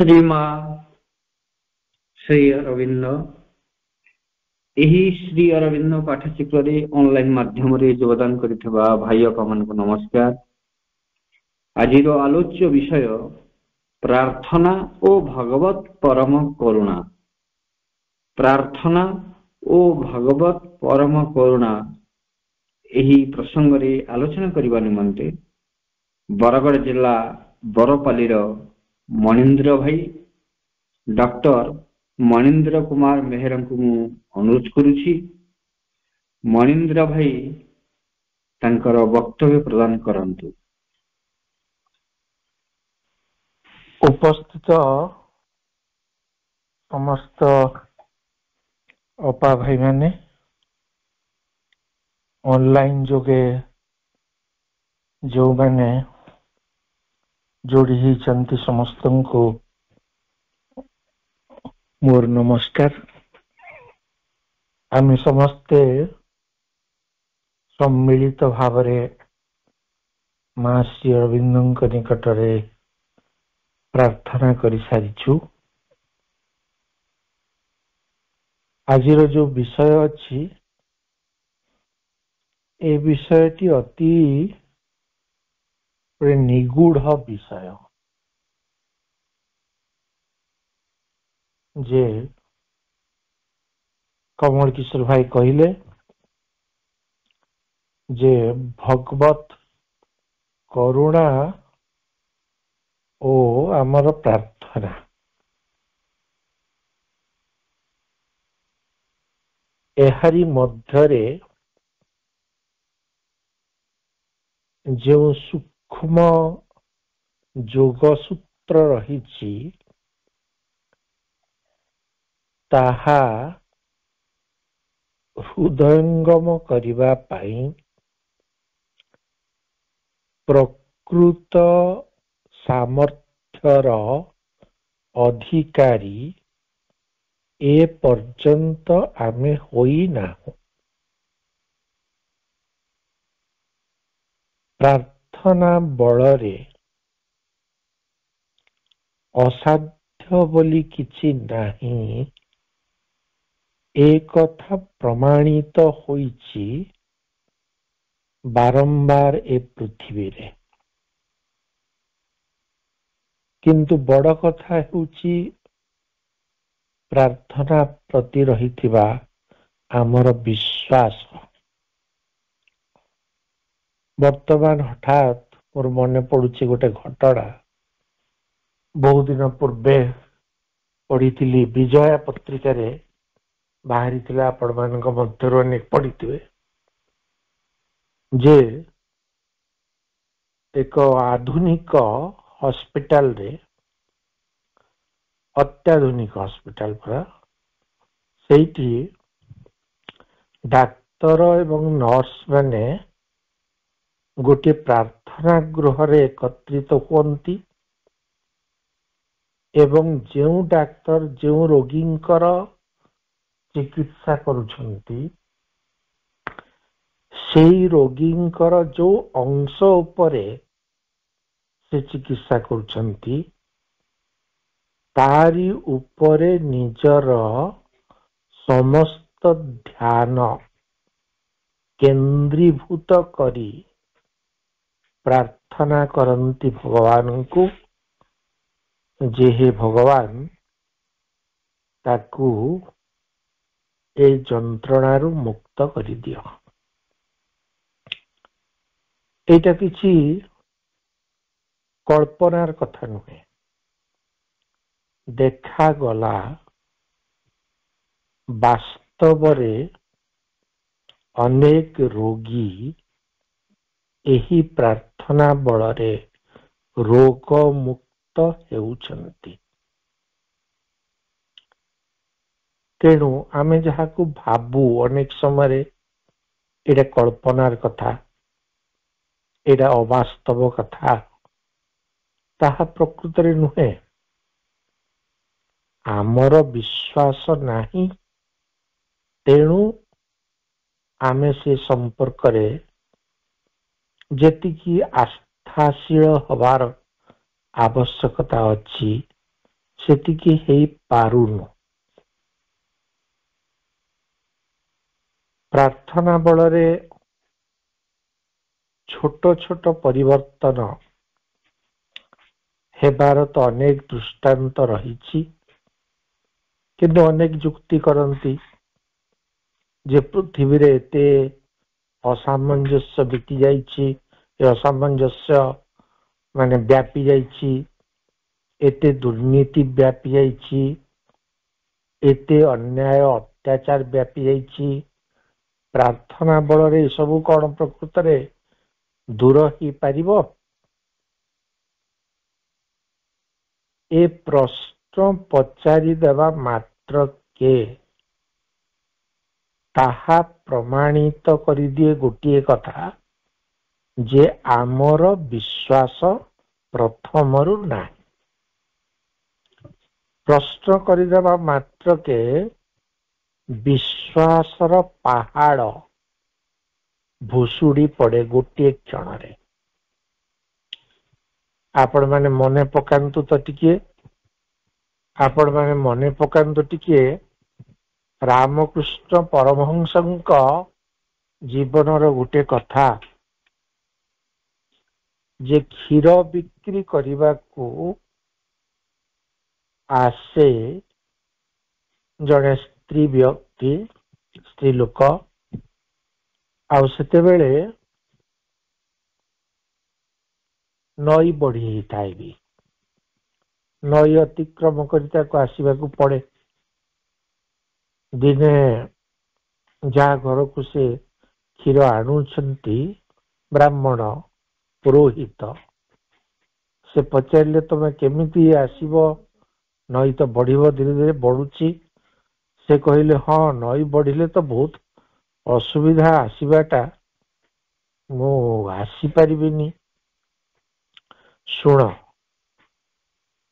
श्रीमा श्री अरविंद यही श्री अरविंद पाठ्यचित्र ऑनलाइन माध्यम योगदान करिथिबा भाई मान को नमस्कार। आज आलोच्य विषय प्रार्थना ओ भगवत परम करुणा। प्रार्थना ओ भगवत परम करुणा यही प्रसंग रे आलोचना करने निमंते बरगड़ जिला बरपाली मणीन्द्र भाई डॉक्टर मणीन्द्र कुमार मेहर को अनुरोध करुछि। मणीन्द्र भाई तांकर वक्तव्य प्रदान करंतु। उपस्थित समस्त अपा भाई माने ऑनलाइन जोगे जो मैंने जोड़ी ही चंती समस्त को मोर नमस्कार। आम समस्ते सम्मिलित भाव मां श्री अरविंद निकट प्रार्थना कर सारिछु। आज जो विषय अच्छी ए विषयटी अति निगूढ़ विषय जे कमल किशोर भाई कहले जे भगवत करुणा ओ आमर प्रार्थना एहारी मध्यरे जो सूक्ष्म जोगसूत्र रही ताहा हृदयंगम करिबा पाई प्रकृत सामर्थ्यर अधिकारी ए पर्यंत आमे होई ना। प्रार्थना बलरे असाध्य बोली किछि नाही एक कथा प्रमाणित होईछि बारंबार ए पृथ्वी रे। किंतु बड़ कथा हेउछि प्रार्थना प्रति रहिथिबा आमर विश्वास। वर्तमान हठात मोर मन पड़ुछि गोटे घटना बहुत दिन पूर्वे पढ़ी विजया पत्रिका रे बाहरी थिला आपण मानक मध्यरो अनेक पढ़िथिबे जे एक आधुनिक हॉस्पिटल रे अत्याधुनिक हॉस्पिटल पर सेठी डाक्तर एवं नर्स माने गोटे प्रार्थना गृह रे एकत्रित होती एवं जो डाक्तर जो रोगींकर चिकित्सा करुछंती सेई रोगींकर जो अंश उपरे से चिकित्सा करुछंती तारी उपरे निजर समस्त ध्यान केंद्रीभूत करी प्रार्थना करंती भगवान को जे हे भगवान ताकू ए जंत्रणारू मुक्त करि दियो। एटा किछि कल्पनार कथा नुहे, देखा गला वास्तवरे अनेक रोगी एही प्रार्थना बलरे रोग मुक्त हेउछंती। तेणु आमे जहाकू भाबू अनेक समय एटा कल्पनार कथा एटा अवास्तव कथा ताहा प्रकृत रे नुहे। आमर विश्वास नाही तेणु आमे से संपर्क रे जेतिकी आस्थाशील हबार आवश्यकता अच्छी ସେତିକି ହେଇପାରୁନୁ। ପ୍ରାର୍ଥନା ବଳରେ ଛୋଟ ଛୋଟ ପରିବର୍ତ୍ତନ ହେବାର ତ ଅନେକ ଦୃଷ୍ଟାନ୍ତ ରହିଛି, କିନ୍ତୁ ଅନେକ ଯୁକ୍ତି କରନ୍ତି ଯେ ପୃଥିବୀରେ ଏତେ ଅସାମଞ୍ଜସ୍ୟ ବିତି ଯାଇଛି, ଏ ଅସାମଞ୍ଜସ୍ୟ ମାନେ ବ୍ୟାପି ଯାଇଛି, ଏତେ ଦୁର୍ନୀତି ବ୍ୟାପି ଯାଇଛି, ଏତେ ଅନ୍ୟାୟ ଅତ୍ୟାଚାର ବ୍ୟାପି ଯାଇଛି, ପ୍ରାର୍ଥନା ବଳରେ ଏସବୁ କଣ ପ୍ରକୃତରେ ଦୂର ହେଇପାରିବ? ଏ ପ୍ରଶ୍ନ ପଚାରିଦେବା ମାତ୍ରକେ ତାହା ପ୍ରମାଣିତ କରିଦିଏ ଗୋଟିଏ କଥା, ଯେ ଆମର ବିଶ୍ୱାସ ପ୍ରଥମରୁ ନାହିଁ। ପ୍ରଶ୍ନ କରିଦେବା ମାତ୍ରକେ ବିଶ୍ୱାସର ପାହାଡ଼ ଭୁଷୁଡ଼ି ପଡ଼େ ଗୋଟିଏ କ୍ଷଣରେ। ଆପଣମାନେ ମନେ ପକାନ୍ତୁ ତ ଟିକିଏ, ଆପଣମାନେ ମନେ ପକାନ୍ତୁ ଟିକିଏ ରାମକୃଷ୍ଣ ପରମହଂସଙ୍କ ଜୀବନର ଗୋଟେ କଥା, ଯେ କ୍ଷୀର ବିକ୍ରି କରିବାକୁ ଆସେ ଜଣେ ସ୍ତ୍ରୀ ଲୋକ, ଆଉ ସେତେବେଳେ ନଈ ବଢି ହେଇଥାଏ ବି, ନଈ ଅତିକ୍ରମ କରି ତାକୁ ଆସିବାକୁ ପଡେ। ଦିନେ ଯାହା ଘରକୁ ସେ କ୍ଷୀର ଆଣୁଛନ୍ତି ବ୍ରାହ୍ମଣ ପୁରୋହିତ, ସେ ପଚାରିଲେ ତମେ କେମିତି ଆସିବ, ନଈ ତ ବଢିବ, ଧୀରେ ଧୀରେ ବଢୁଛି। ସେ କହିଲେ ହଁ, ନଈ ବଢିଲେ ତ ବହୁତ ଅସୁବିଧା, ଆସିବାଟା ମୁଁ ଆସିପାରିବିନି। ଶୁଣ,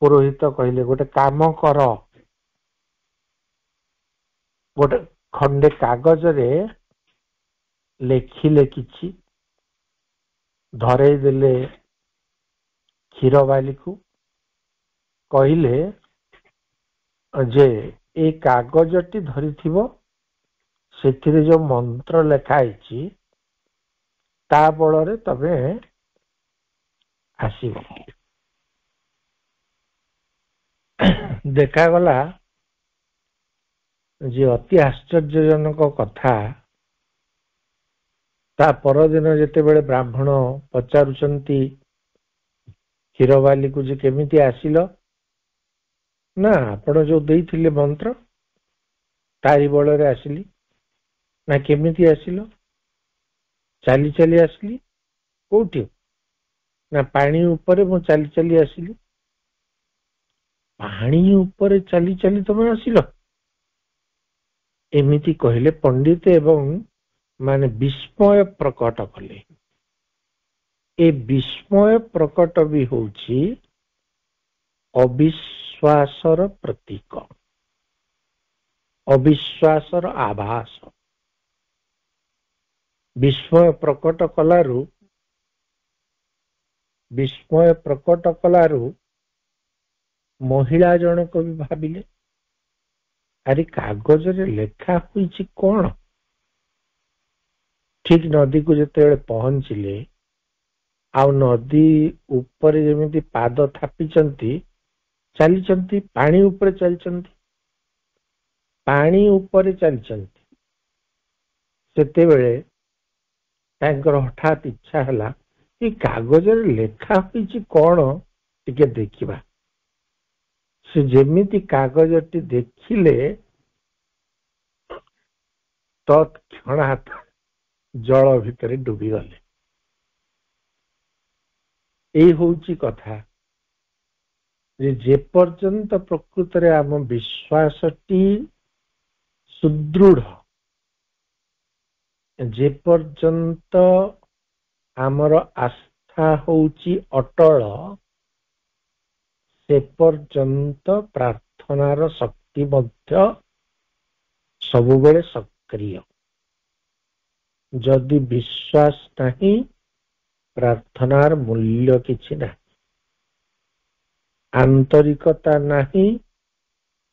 ପୁରୋହିତ କହିଲେ ଗୋଟେ କାମ କର, ଗୋଟେ ଖଣ୍ଡେ କାଗଜରେ ଲେଖିଲେ କିଛି, ଧରେଇ ଦେଲେ କ୍ଷୀର ବାଲିକୁ, କହିଲେ ଯେ ଏ କାଗଜଟି ଧରିଥିବ, ସେଥିରେ ଯୋଉ ମନ୍ତ୍ର ଲେଖା ହେଇଛି ତା ବଳରେ ତମେ ଆସିବ। ଦେଖାଗଲା ଯେ ଅତି ଆଶ୍ଚର୍ଯ୍ୟଜନକ କଥା, ତା ପରଦିନ ଯେତେବେଳେ ବ୍ରାହ୍ମଣ ପଚାରୁଛନ୍ତି କ୍ଷୀର ବାଲିକୁ ଯେ କେମିତି ଆସିଲ, ନା ଆପଣ ଯୋଉ ଦେଇଥିଲେ ମନ୍ତ୍ର ତାରି ବଳରେ ଆସିଲି। ନା କେମିତି ଆସିଲ? ଚାଲି ଚାଲି ଆସିଲି। କୋଉଠି? ନା ପାଣି ଉପରେ ମୁଁ ଚାଲି ଚାଲି ଆସିଲି। ପାଣି ଉପରେ ଚାଲି ଚାଲି ତମେ ଆସିଲ? ଏମିତି କହିଲେ ପଣ୍ଡିତ, ଏବଂ ମାନେ ବିସ୍ମୟ ପ୍ରକଟ କଲେ। ଏ ବିସ୍ମୟ ପ୍ରକଟ ବି ହଉଛି ଅବିଶ୍ୱାସର ପ୍ରତୀକ, ଅବିଶ୍ୱାସର ଆଭାସ। ବିସ୍ମୟ ପ୍ରକଟ କଲାରୁ ମହିଳା ଜଣକ ବି ଭାବିଲେ, ଆରେ କାଗଜରେ ଲେଖା ହୋଇଛି କଣ? ଠିକ ନଦୀକୁ ଯେତେବେଳେ ପହଞ୍ଚିଲେ, ଆଉ ନଦୀ ଉପରେ ଯେମିତି ପାଦ ଥାପିଛନ୍ତି, ଚାଲିଛନ୍ତି, ପାଣି ଉପରେ ଚାଲିଛନ୍ତି, ପାଣି ଉପରେ ଚାଲିଛନ୍ତି। ସେତେବେଳେ ତାଙ୍କର ହଠାତ୍ ଇଚ୍ଛା ହେଲା, ଏ କାଗଜରେ ଲେଖା ହୋଇଛି କଣ ଟିକେ ଦେଖିବା। ସେ ଯେମିତି କାଗଜଟି ଦେଖିଲେ, ତତ୍କ୍ଷଣାତ୍ ଜଳ ଭିତରେ ଡୁବିଗଲେ। ଏଇ ହଉଛି କଥା, ଯେ ପର୍ଯ୍ୟନ୍ତ ପ୍ରକୃତରେ ଆମ ବିଶ୍ୱାସଟି ସୁଦୃଢ, ଯେ ପର୍ଯ୍ୟନ୍ତ ଆମର ଆସ୍ଥା ହଉଛି ଅଟଳ, ସେ ପର୍ଯ୍ୟନ୍ତ ପ୍ରାର୍ଥନାର ଶକ୍ତି ମଧ୍ୟ ସବୁବେଳେ ସକ୍ରିୟ। ଯଦି ବିଶ୍ୱାସ ନାହିଁ, ପ୍ରାର୍ଥନାର ମୂଲ୍ୟ କିଛି ନାହିଁ। ଆନ୍ତରିକତା ନାହିଁ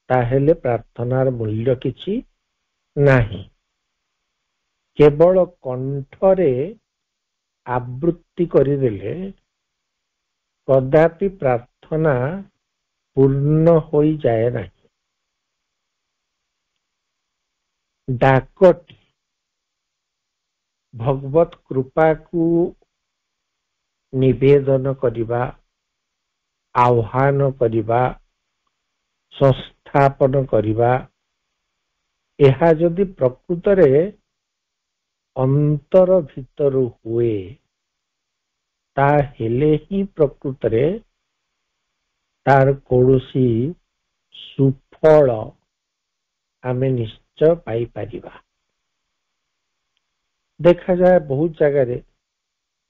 ତାହେଲେ ପ୍ରାର୍ଥନାର ମୂଲ୍ୟ କିଛି ନାହିଁ। କେବଳ କଣ୍ଠରେ ଆବୃତ୍ତି କରିଦେଲେ କଦାପି ପ୍ରାର୍ଥନା ପୂର୍ଣ୍ଣ ହୋଇଯାଏ ନାହିଁ। ଡାକଟି ଭଗବତ କୃପାକୁ ନିବେଦନ କରିବା, ଆହ୍ୱାନ କରିବା, ସଂସ୍ଥାପନ କରିବା, ଏହା ଯଦି ପ୍ରକୃତରେ ଅନ୍ତର ଭିତରୁ ହୁଏ ତାହେଲେ ହିଁ ପ୍ରକୃତରେ ତାର କୌଣସି ସୁଫଳ ଆମେ ନିଶ୍ଚୟ ପାଇପାରିବା। ଦେଖାଯାଏ ବହୁତ ଜାଗାରେ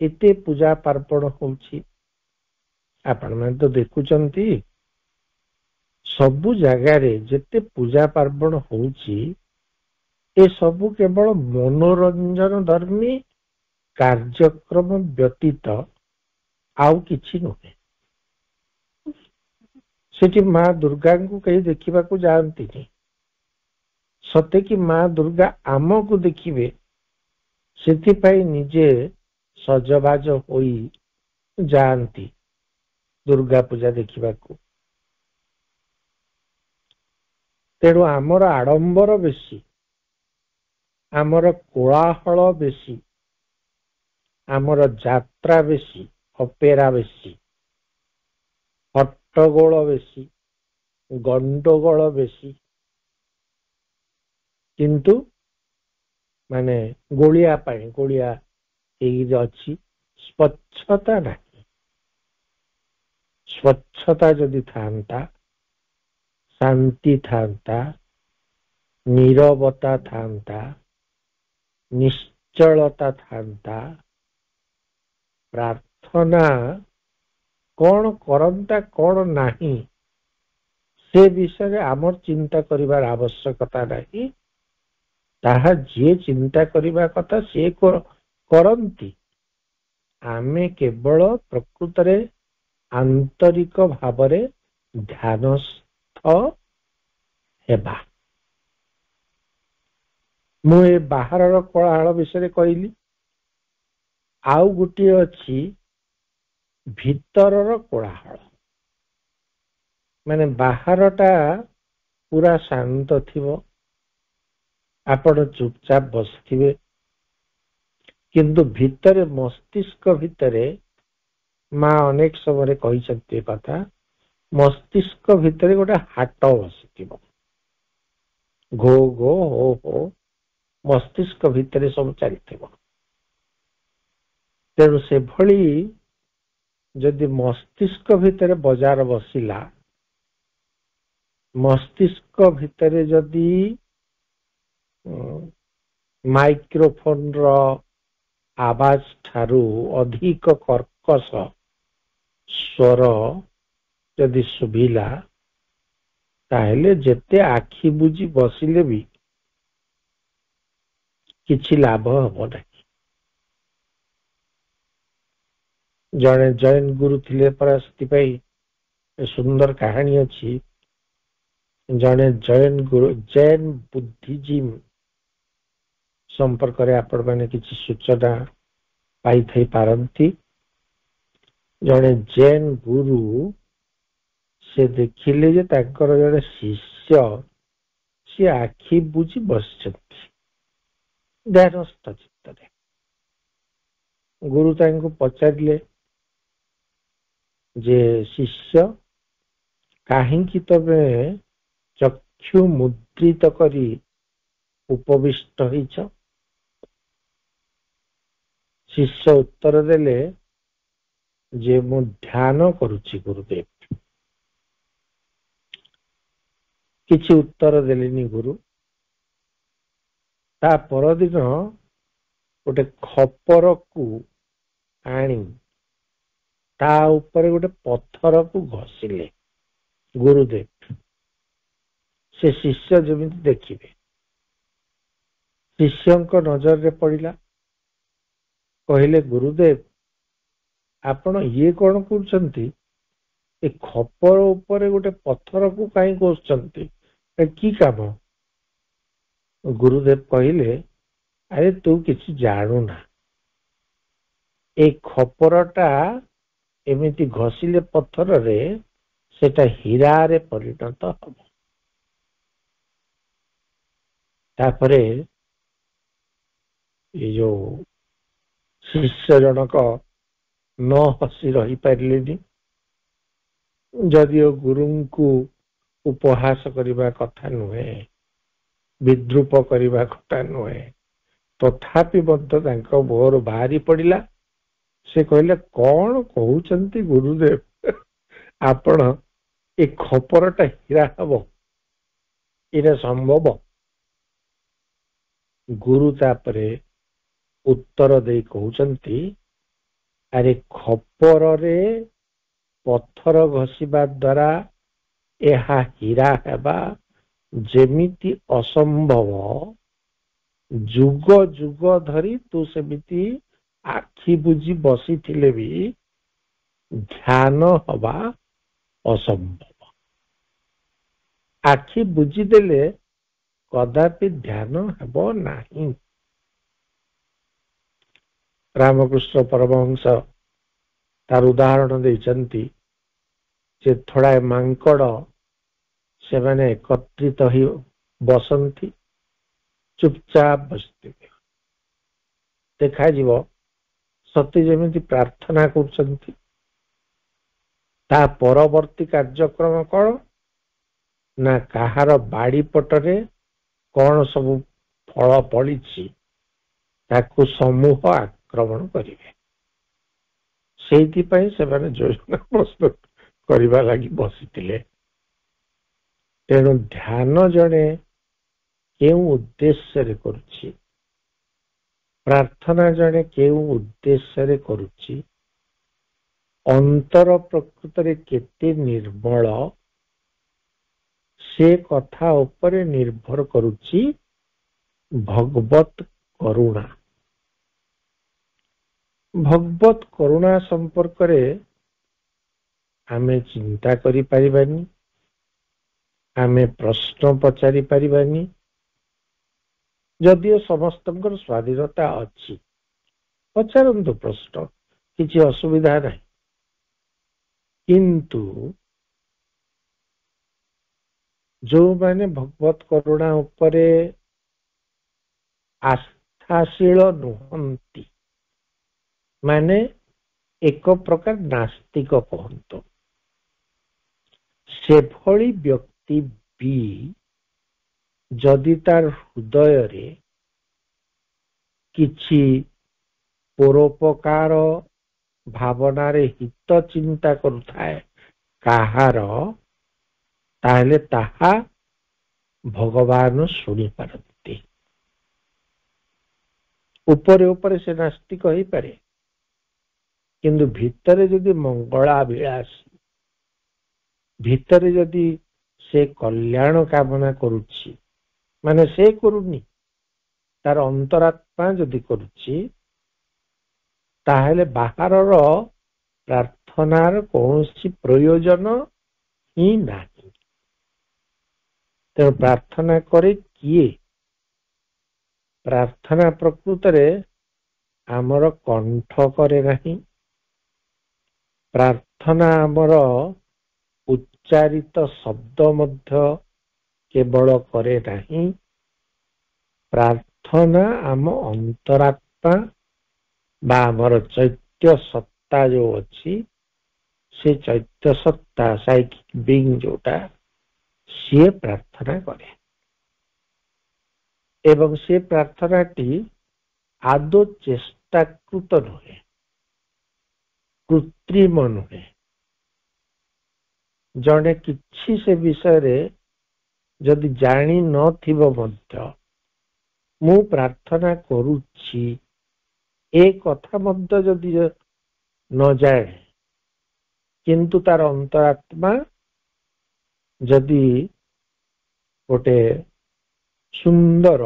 ଏତେ ପୂଜା ପାର୍ବଣ ହଉଛି, ଆପଣମାନେ ତ ଦେଖୁଛନ୍ତି ସବୁ ଜାଗାରେ ଯେତେ ପୂଜା ପାର୍ବଣ ହଉଛି ଏସବୁ କେବଳ ମନୋରଞ୍ଜନ ଧର୍ମୀ କାର୍ଯ୍ୟକ୍ରମ ବ୍ୟତୀତ ଆଉ କିଛି ନୁହେଁ। ସେଠି ମା ଦୁର୍ଗାଙ୍କୁ କେହି ଦେଖିବାକୁ ଯାଆନ୍ତିନି। ସତେ କି ମା ଦୁର୍ଗା ଆମକୁ ଦେଖିବେ ସେଥିପାଇଁ ନିଜେ ସଜବାଜ ହୋଇ ଯାଆନ୍ତି ଦୁର୍ଗା ପୂଜା ଦେଖିବାକୁ। ତେଣୁ ଆମର ଆଡମ୍ବର ବେଶୀ, ଆମର କୋଳାହଳ ବେଶୀ, ଆମର ଯାତ୍ରା ବେଶୀ, ଅପେରା ବେଶୀ, ହଟ୍ଟଗୋଳ ବେଶୀ, ଗଣ୍ଡଗୋଳ ବେଶୀ, କିନ୍ତୁ ମାନେ ଗୋଳିଆ ପାଇଁ ଗୋଳିଆ ହେଇକି ଅଛି, ସ୍ୱଚ୍ଛତା ନାହିଁ। ସ୍ୱଚ୍ଛତା ଯଦି ଥାନ୍ତା, ଶାନ୍ତି ଥାନ୍ତା, ନୀରବତା ଥାନ୍ତା, ନିଶ୍ଚଳତା ଥାନ୍ତା, ପ୍ରାର୍ଥନା କଣ କରନ୍ତା କଣ ନାହିଁ ସେ ବିଷୟରେ ଆମର ଚିନ୍ତା କରିବାର ଆବଶ୍ୟକତା ନାହିଁ। ତାହା ଯିଏ ଚିନ୍ତା କରିବା କଥା ସିଏ କରନ୍ତି। ଆମେ କେବଳ ପ୍ରକୃତରେ ଆନ୍ତରିକ ଭାବରେ ଧ୍ୟାନସ୍ଥ ହେବା। ମୁଁ ଏ ବାହାରର କୋଳାହଳ ବିଷୟରେ କହିଲି, ଆଉ ଗୋଟିଏ ଅଛି ଭିତରର କୋଳାହଳ। ମାନେ ବାହାରଟା ପୁରା ଶାନ୍ତ ଥିବ, ଆପଣ ଚୁପଚାପ ବସିଥିବେ, କିନ୍ତୁ ଭିତରେ ମସ୍ତିଷ୍କ ଭିତରେ ମା ଅନେକ ସମୟରେ କହିଛନ୍ତି ଏ କଥା, ମସ୍ତିଷ୍କ ଭିତରେ ଗୋଟେ ହାଟ ବସିଥିବ, ଘୋ ଘୋ ହୋ ହୋ ମସ୍ତିଷ୍କ ଭିତରେ ସବୁ ଚାଲିଥିବ। ତେଣୁ ସେଭଳି ଯଦି ମସ୍ତିଷ୍କ ଭିତରେ ବଜାର ବସିଲା, ମସ୍ତିଷ୍କ ଭିତରେ ଯଦି ମାଇକ୍ରୋଫୋନର ଆବାଜ ଠାରୁ ଅଧିକ କର୍କଶ ସ୍ୱର ଯଦି ଶୁଭିଲା ତାହେଲେ ଯେତେ ଆଖି ବୁଜି ବସିଲେ ବି କିଛି ଲାଭ ହବ ନାହିଁ। ଜଣେ ଜୈନ ଗୁରୁ ଥିଲେ ପରା, ସେଥିପାଇଁ ସୁନ୍ଦର କାହାଣୀ ଅଛି। ଜଣେ ଜୈନ ଗୁରୁ, ଜୈନ ବୁଦ୍ଧିଜିମ୍ ସମ୍ପର୍କରେ ଆପଣମାନେ କିଛି ସୂଚନା ପାଇଥାଇ ପାରନ୍ତି। ଜଣେ ଜୈନ ଗୁରୁ ସେ ଦେଖିଲେ ଯେ ତାଙ୍କର ଜଣେ ଶିଷ୍ୟ ସିଏ ଆଖି ବୁଜି ବସିଛନ୍ତି ଧ୍ୟାନସ୍ଥ ଚିତ୍ତରେ। ଗୁରୁ ତାଙ୍କୁ ପଚାରିଲେ ଯେ ଶିଷ୍ୟ, କାହିଁକି ତମେ ଚକ୍ଷୁ ମୁଦ୍ରିତ କରି ଉପବିଷ୍ଟ ହେଇଛ? ଶିଷ୍ୟ ଉତ୍ତର ଦେଲେ ଯେ ମୁଁ ଧ୍ୟାନ କରୁଛି ଗୁରୁଦେବ। କିଛି ଉତ୍ତର ଦେଲେନି ଗୁରୁ। ତା ପରଦିନ ଗୋଟେ ଖପରକୁ ଆଣି ତା ଉପରେ ଗୋଟେ ପଥରକୁ ଘଷିଲେ ଗୁରୁଦେବ। ସେ ଶିଷ୍ୟ ଯେମିତି ଦେଖିବେ। ଶିଷ୍ୟଙ୍କ ନଜରରେ ପଡ଼ିଲା, କହିଲେ ଗୁରୁଦେବ ଆପଣ ଇଏ କଣ କରୁଛନ୍ତି? ଏ ଖପର ଉପରେ ଗୋଟେ ପଥରକୁ କାହିଁ କୋଷୁଛନ୍ତି, କି କାମ? ଗୁରୁଦେବ କହିଲେ, ଆରେ ତୁ କିଛି ଜାଣୁନା, ଏ ଖପରଟା ଏମିତି ଘଷିଲେ ପଥରରେ ସେଟା ହୀରାରେ ପରିଣତ ହବ। ତାପରେ ଏ ଯୋଉ ଶିଷ୍ୟ ଜଣକ ନ ହସି ରହିପାରିଲେନି। ଯଦିଓ ଗୁରୁଙ୍କୁ ଉପହାସ କରିବା କଥା ନୁହେଁ, ବିଦ୍ରୁପ କରିବା କଥା ନୁହେଁ, ତଥାପି ମଧ୍ୟ ତାଙ୍କ ମୁହଁରୁ ବାହାରି ପଡିଲା। ସେ କହିଲେ, କଣ କହୁଛନ୍ତି ଗୁରୁଦେବ, ଆପଣ ଏ ଖପରଟା ହୀରା ହବ, ଏଇଟା ସମ୍ଭବ? ଗୁରୁ ତାପରେ ଉତ୍ତର ଦେଇ କହୁଛନ୍ତି, ଆରେ ଖପରରେ ପଥର ଘଷିବା ଦ୍ୱାରା ଏହା ହୀରା ହେବା ଯେମିତି ଅସମ୍ଭବ, ଯୁଗ ଯୁଗ ଧରି ତୁ ସେମିତି ଆଖି ବୁଜି ବସିଥିଲେ ବି ଧ୍ୟାନ ହବା ଅସମ୍ଭବ। ଆଖି ବୁଜିଦେଲେ କଦାପି ଧ୍ୟାନ ହେବ ନାହିଁ। ରାମକୃଷ୍ଣ ପରମହଂସ ତାର ଉଦାହରଣ ଦେଇଛନ୍ତି ଯେ ଥୋଡ଼ାଏ ମାଙ୍କଡ ସେମାନେ ଏକତ୍ରିତ ହୋଇ ବସନ୍ତି, ଚୁପଚାପ ବସିଥିବେ। ଦେଖାଯିବ ସତେ ଯେମିତି ପ୍ରାର୍ଥନା କରୁଛନ୍ତି। ତା ପରବର୍ତ୍ତୀ କାର୍ଯ୍ୟକ୍ରମ କଣ ନା, କାହାର ବାଡି ପଟରେ କଣ ସବୁ ଫଳ ଫଳିଛି ତାକୁ ସମୂହ ଆକ୍ରମଣ କରିବେ। ସେଇଥିପାଇଁ ସେମାନେ ଯୋଜନା ପ୍ରସ୍ତୁତ କରିବା ଲାଗି ବସିଥିଲେ। ତେଣୁ ଧ୍ୟାନ ଜଣେ କେଉଁ ଉଦ୍ଦେଶ୍ୟରେ କରୁଛି, ପ୍ରାର୍ଥନା ଜଣେ କେଉଁ ଉଦ୍ଦେଶ୍ୟରେ କରୁଛି, ଅନ୍ତର ପ୍ରକୃତରେ କେତେ ନିର୍ମଳ, ସେ କଥା ଉପରେ ନିର୍ଭର କରୁଛି ଭଗବତ କରୁଣା। ଭଗବତ କରୁଣା ସମ୍ପର୍କରେ ଆମେ ଚିନ୍ତା କରିପାରିବାନି, ଆମେ ପ୍ରଶ୍ନ ପଚାରି ପାରିବାନି। ଯଦିଓ ସମସ୍ତଙ୍କର ସ୍ୱାଧୀନତା ଅଛି, ପଚାରନ୍ତୁ ପ୍ରଶ୍ନ, କିଛି ଅସୁବିଧା ନାହିଁ। କିନ୍ତୁ ଯୋଉମାନେ ଭଗବତ କରୁଣା ଉପରେ ଆସ୍ଥାଶୀଳ ନୁହନ୍ତି, ମାନେ ଏକ ପ୍ରକାର ନାସ୍ତିକ କହନ୍ତୁ, ସେଭଳି ବ୍ୟକ୍ତି ବି ଯଦି ତାର ହୃଦୟରେ କିଛି ପରୋପକାର ଭାବନାରେ ହିତ ଚିନ୍ତା କରୁଥାଏ କାହାର, ତାହେଲେ ତାହା ଭଗବାନ ଶୁଣିପାରନ୍ତି। ଉପରେ ଉପରେ ସେ ନାସ୍ତିକ ହେଇପାରେ, କିନ୍ତୁ ଭିତରେ ଯଦି ମଙ୍ଗଳାଭିଳାଷୀ, ଭିତରେ ଯଦି ସେ କଲ୍ୟାଣ କାମନା କରୁଛି, ମାନେ ସେ କରୁନି, ତାର ଅନ୍ତରାତ୍ମା ଯଦି କରୁଛି, ତାହେଲେ ବାହାରର ପ୍ରାର୍ଥନାର କୌଣସି ପ୍ରୟୋଜନ ହିଁ ନାହିଁ। ତେଣୁ ପ୍ରାର୍ଥନା କରେ କିଏ? ପ୍ରାର୍ଥନା ପ୍ରକୃତରେ ଆମର କଣ୍ଠ କରେ ନାହିଁ। ପ୍ରାର୍ଥନା ଆମର ଉଚ୍ଚାରିତ ଶବ୍ଦ ମଧ୍ୟ କେବଳ କରେ ନାହିଁ। ପ୍ରାର୍ଥନା ଆମ ଅନ୍ତରାତ୍ମା ବା ଆମର ଚୈତ୍ୟ ସତ୍ତା ଯୋଉ ଅଛି, ସେ ଚୈତ୍ୟ ସତ୍ତା ସାଇକିକ ବିଙ୍ଗ ଯୋଉଟା, ସିଏ ପ୍ରାର୍ଥନା କରେ। ଏବଂ ସେ ପ୍ରାର୍ଥନାଟି ଆଦୌ ଚେଷ୍ଟାକୃତ ନୁହେଁ, କୃତ୍ରିମ ନୁହେଁ। ଜଣେ କିଛି ସେ ବିଷୟରେ ଯଦି ଜାଣି ନଥିବ ମଧ୍ୟ ମୁଁ ପ୍ରାର୍ଥନା କରୁଛି, ଏ କଥା ମଧ୍ୟ ଯଦି ନ ଜାଣେ, କିନ୍ତୁ ତାର ଅନ୍ତରାତ୍ମା ଯଦି ଗୋଟେ ସୁନ୍ଦର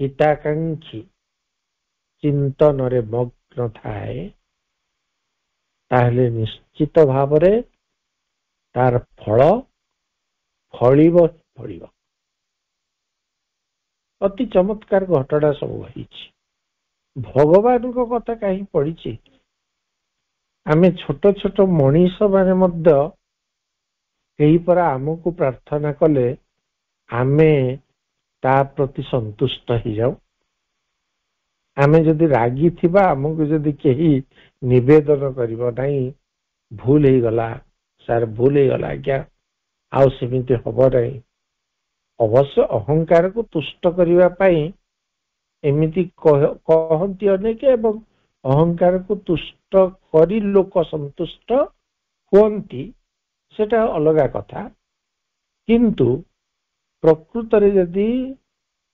ହିତାକାଂକ୍ଷୀ ଚିନ୍ତନରେ ମଗ୍ନ ଥାଏ, ତାହେଲେ ନିଶ୍ଚିତ ଭାବରେ ତାର ଫଳ ଫଳିବ ଫଳିବ। ଅତି ଚମତ୍କାର ଘଟଣା ସବୁ ହେଇଛି। ଭଗବାନଙ୍କ କଥା କାହିଁ ପଡିଛି? ଆମେ ଛୋଟ ଛୋଟ ମଣିଷ ମାନେ ମଧ୍ୟ ଏହି ପରା ଆମକୁ ପ୍ରାର୍ଥନା କଲେ ଆମେ ତା ପ୍ରତି ସନ୍ତୁଷ୍ଟ ହେଇଯାଉ। ଆମେ ଯଦି ରାଗିଥିବା ଆମକୁ ଯଦି କେହି ନିବେଦନ କରିବ ନାହିଁ ଭୁଲ ହେଇଗଲା ସାର୍, ଭୁଲ ହେଇଗଲା ଆଜ୍ଞା, ଆଉ ସେମିତି ହବ ନାହିଁ। ଅବଶ୍ୟ ଅହଙ୍କାରକୁ ତୁଷ୍ଟ କରିବା ପାଇଁ ଏମିତି କହନ୍ତି ଅନେକ, ଏବଂ ଅହଙ୍କାରକୁ ତୁଷ୍ଟ କରି ଲୋକ ସନ୍ତୁଷ୍ଟ ହୁଅନ୍ତି, ସେଟା ଅଲଗା କଥା। କିନ୍ତୁ ପ୍ରକୃତରେ ଯଦି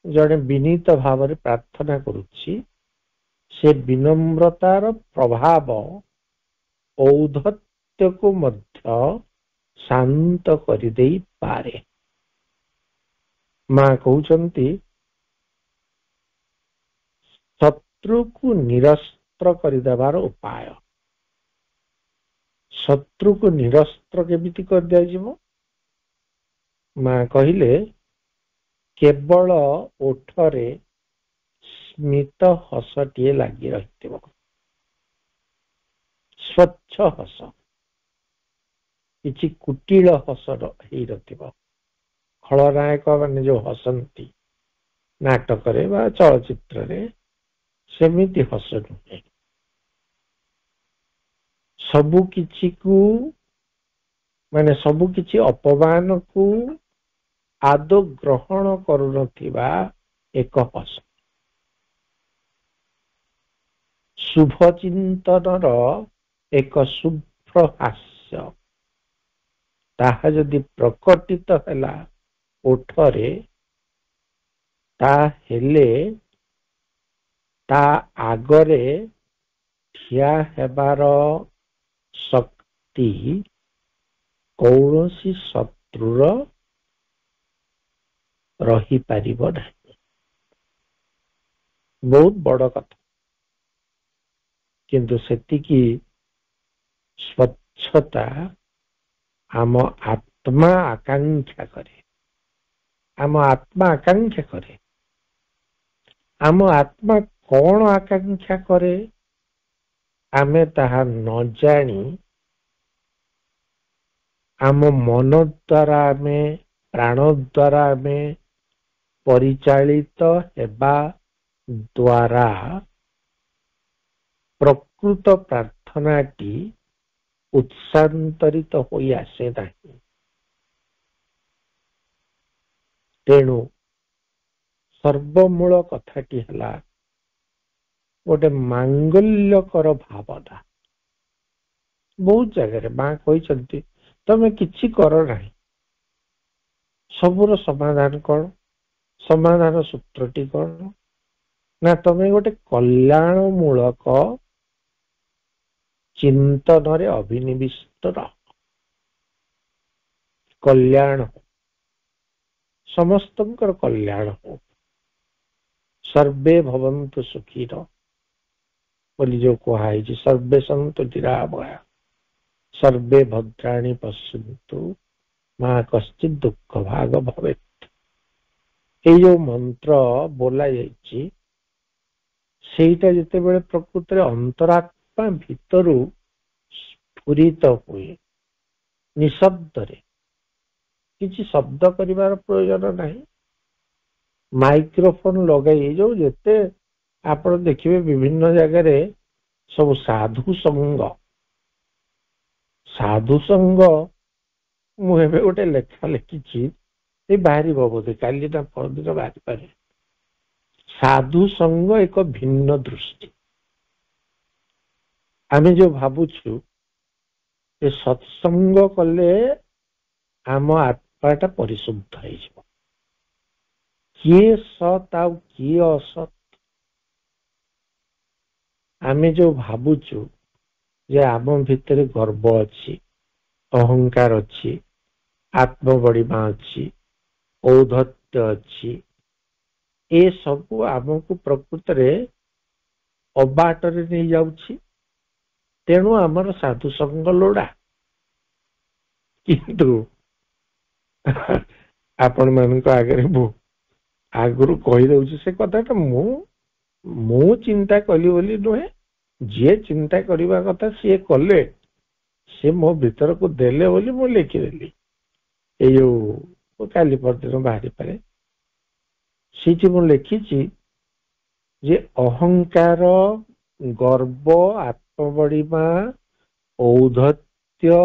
ଜଣେ ବିନୀତ ଭାବରେ ପ୍ରାର୍ଥନା କରୁଛି, ସେ ବିନମ୍ରତାର ପ୍ରଭାବ ଔଦ୍ଧତ୍ୟକୁ ମଧ୍ୟ ଶାନ୍ତ କରିଦେଇପାରେ। ମା କହୁଛନ୍ତି ଶତ୍ରୁକୁ ନିରସ୍ତ୍ର କରିଦେବାର ଉପାୟ। ଶତ୍ରୁକୁ ନିରସ୍ତ୍ର କେମିତି କରିଦିଆଯିବ? ମା କହିଲେ କେବଳ ଓଠରେ ସ୍ମିତ ହସଟିଏ ଲାଗି ରହିଥିବ, ସ୍ୱଚ୍ଛ ହସ, କିଛି କୁଟିଳ ହସ ହେଇନଥିବ। ଖଳନାୟକ ମାନେ ଯୋଉ ହସନ୍ତି ନାଟକରେ ବା ଚଳଚ୍ଚିତ୍ରରେ, ସେମିତି ହସ ନୁହେଁ। ସବୁ କିଛିକୁ ମାନେ ସବୁ କିଛି ଅପମାନକୁ ଆଦୌ ଗ୍ରହଣ କରୁନଥିବା ଏକ ହସ। ଶୁଭ ଚିନ୍ତନର ଏକ ଶୁଭ୍ର ହାସ୍ୟ, ତାହା ଯଦି ପ୍ରକଟିତ ହେଲା ଓଠରେ, ତାହେଲେ ତା ଆଗରେ ଠିଆ ହେବାର ଶକ୍ତି କୌଣସି ଶତ୍ରୁର ରହିପାରିବ ନାହିଁ। ବହୁତ ବଡ଼ କଥା। କିନ୍ତୁ ସେତିକି ସ୍ୱଚ୍ଛତା ଆମ ଆତ୍ମା ଆକାଂକ୍ଷା କରେ। ଆମ ଆତ୍ମା ଆକାଂକ୍ଷା କରେ। ଆମ ଆତ୍ମା କଣ ଆକାଂକ୍ଷା କରେ ଆମେ ତାହା ନ ଜାଣି ଆମ ମନ ଦ୍ୱାରା ଆମେ, ପ୍ରାଣ ଦ୍ୱାରା ଆମେ ପରିଚାଳିତ ହେବା ଦ୍ୱାରା ପ୍ରକୃତ ପ୍ରାର୍ଥନାଟି ଉତ୍ସାନ୍ତରିତ ହୋଇ ଆସେ ନାହିଁ। ତେଣୁ ସର୍ବମୂଳ କଥାଟି ହେଲା ଗୋଟେ ମାଙ୍ଗଲ୍ୟକର ଭାବନା। ବହୁତ ଜାଗାରେ ମା କହିଛନ୍ତି ତମେ କିଛି କର ନାହିଁ, ସବୁର ସମାଧାନ କଣ? ସମାଧାନ ସୂତ୍ରଟି କଣ? ନା ତମେ ଗୋଟେ କଲ୍ୟାଣ ମୂଳକ ଚିନ୍ତନରେ ଅଭିନିବିଷ୍ଟ ରହ। କଲ୍ୟାଣ, ସମସ୍ତଙ୍କର କଲ୍ୟାଣ ହଉ, ସର୍ବେ ଭବନ୍ତୁ ସୁଖୀର ବୋଲି ଯୋଉ କୁହାଯାଇଛି, ସର୍ବେ ସନ୍ତୁ ନିରାମୟା ସର୍ବେ ଭଦ୍ରାଣୀ ପଶ୍ୟନ୍ତୁ ମା କଶ୍ଚିତ୍ ଦୁଃଖ ଭାଗ ଭବେତ୍। ଏଇ ଯୋଉ ମନ୍ତ୍ର ବୋଲା ଯାଇଛି, ସେଇଟା ଯେତେବେଳେ ପ୍ରକୃତରେ ଅନ୍ତରାତ୍ମା ଭିତରୁ ସ୍ଫୁରିତ ହୁଏ ନିଶବ୍ଦରେ, କିଛି ଶବ୍ଦ କରିବାର ପ୍ରয়োଜନ ନାହିଁ, ମାଇକ୍ରୋଫୋନ ଲଗାଇ ଯୋଉ ଯେତେ ଆପଣ ଦେଖିବେ ବିଭିନ୍ନ ଜାଗାରେ ସବୁ ସାଧୁ ସଙ୍ଗ, ମୁଁ ଏବେ ଗୋଟେ ଲେଖା ଲେଖିଛି, ଏ ବାହାରିବ ବୋଧେ କାଲି ନା ପରଦିନ ବାହାରିପାରେ। ସାଧୁ ସଙ୍ଗ ଏକ ଭିନ୍ନ ଦୃଷ୍ଟି। ଆମେ ଯୋଉ ଭାବୁଛୁ ଯେ ସତ୍ସଙ୍ଗ କଲେ ଆମ ଆତ୍ମାଟା ପରିଶୁଦ୍ଧ ହେଇଯିବ, କିଏ ସତ୍ ଆଉ କିଏ ଅସତ୍ ଆମେ ଯୋଉ ଭାବୁଛୁ ଯେ ଆମ ଭିତରେ ଗର୍ବ ଅଛି, ଅହଙ୍କାର ଅଛି, ଆତ୍ମବଡ଼ିମା ଅଛି, ଔଦ୍ଧତ୍ୟ ଅଛି, ଏ ସବୁ ଆମକୁ ପ୍ରକୃତରେ ଅବାଟରେ ନେଇଯାଉଛି। तेणु आमर साधु संग लोड़ा किंतु आपण मान आगे आगु कहीदे से कथा मु चिंता कली बोली नुहे जी चिंता करने कथा सी कले सी मो भीतर को देले बोली मु लिखिदेली ये जो काली परदिन बाहरी पारे सीटी मु लिखी जे अहंकार गर्व आत्मबड़ीमा औद्धत्य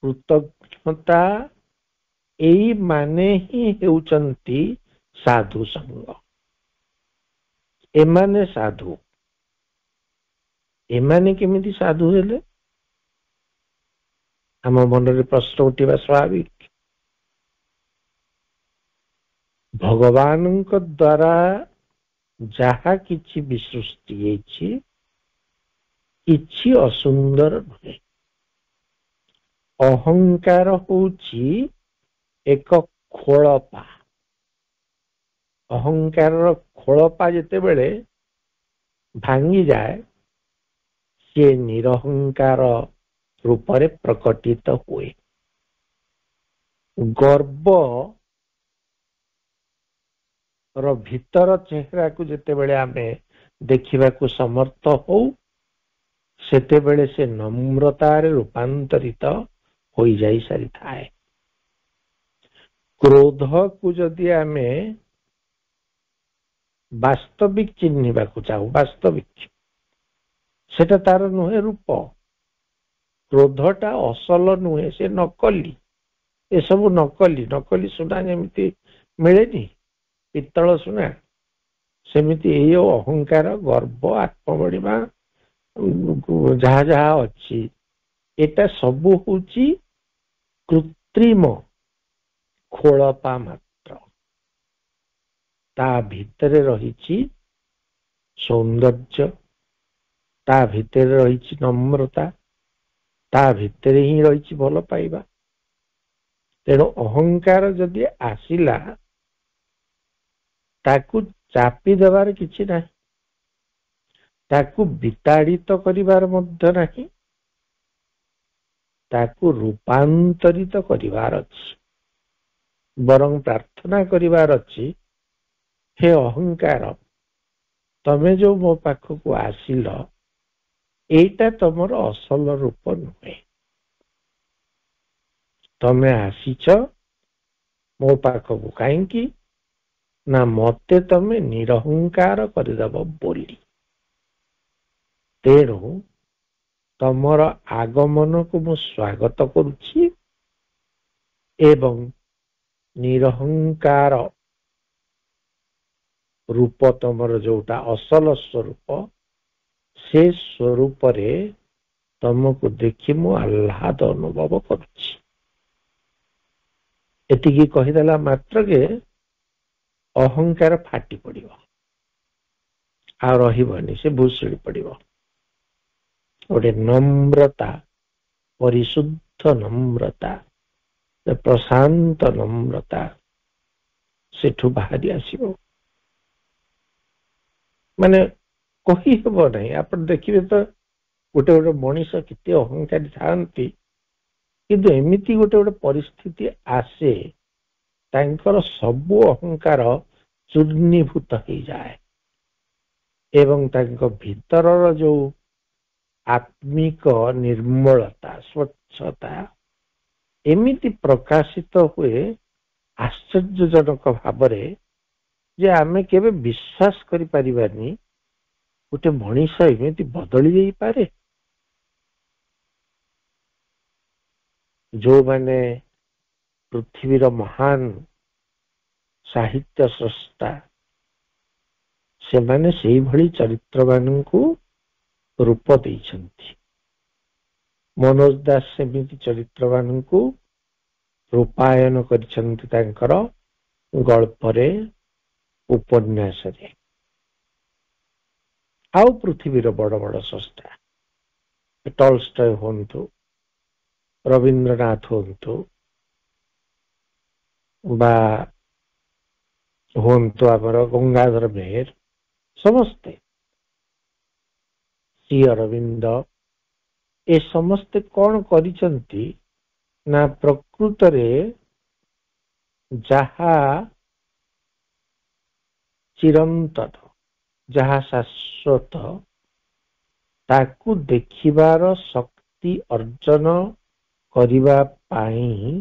कृतज्ञता एई माने ही हेउचंती साधु संग एमाने साधु एमाने केमिति साधु हेले आम मन में प्रश्न उठा स्वाभाविक भगवान द्वारा जहा किछि विसृष्टि किछि असुंदर नुहे अहंकार होची एक खोलपा अहंकार खोलपा जेते बेले भांगी जाए सी निरहंकार रूप में प्रकटित हुए गर्व रो भीतर चेहरा को जेते बेले आमे देखिबा को समर्थ हो सेते बेले से नम्रता रे रूपांतरित हो जाई सारी थाए क्रोध को जदि आमे वास्तविक चिन्हिबा को चाहू वास्तविक सेटा तार नुहे रूप क्रोधटा असल नुहे से नकली ए सब नकली नकली सुना जमिति मिलेनी पित्तल सुना सेमिति ये अहंकार गर्व आत्मबड़ीमा जहा जहा अच्छी एटा सबू होची कृत्रिम खोलपा मात्र ता भितरे रही सौंदर्य ता भितरे रही नम्रता ता भितरे ही रही भल पाइबा तेणु अहंकार जदि आसिला ताकू चापी देवार किछि नाही ताकू विताड़ित करिवार मध्य नाही ताकू रूपांतरित करिवार अछि बरं प्रार्थना करिवार अछि हे अहंकार तमे जो मो पाखकू आसिल एटा तमर असल रूप नुहे तमे आसीच मो पाखकू काईकी ना मते तमे निरहंकार करदेव बोली तेणु तमर आगमन को मु स्वागत करुछि एवं निरहंकार रूप तमर जोटा असल स्वरूप से स्वरूप रे तुमको देखि मु आह्लाद अनुभव करुछि एतिकी कहिदेला मात्र के अहंकार फाटी पड़िबो आ रहिबनी से भूसुड़ी पड़िबो गोटे नम्रता परिशुद्ध नम्रता प्रशांत नम्रता सेठु बाहरी आसीबो माने कही हेबो नहीं आप देखिए तो गोटे गोटे मनीष केते अहंकारी थांती किंतु एमिति गोटे गोटे परिस्थिति आसे तांकर सबु अहंकार चूर्णीभूत हो जाए एवं तांको भीतर जो आत्मिक निर्मलता स्वच्छता एमिति प्रकाशित हुए आश्चर्यजनक भावरे जे आमे केबे विश्वास करि परिबानी गोटे मनीष एमिति बदली जाई पारे जो माने पृथ्वीर महान साहित्य स्रष्टा से माने सेही भली चरित्र माननकु रूप देइछंती मनोज दास सेमिति चरित्र माननकु रूपायन करिछंती तांकर गल्परे उपन्यास रे आउ पृथ्वीर बड़ बड़ स्रष्टा टॉल्स्टॉय होंतु रवींद्रनाथ होंतु बा होंतु आमर गंगाधर मेहर समस्ते ଶ୍ରୀ ଅରବିନ୍ଦ ଏ ସମସ୍ତେ କଣ କରିଛନ୍ତି ନା ପ୍ରକୃତରେ ଯାହା ଚିରନ୍ତନ, ଯାହା ଶାଶ୍ୱତ, ତାକୁ ଦେଖିବାର ଶକ୍ତି ଅର୍ଜନ କରିବା ପାଇଁ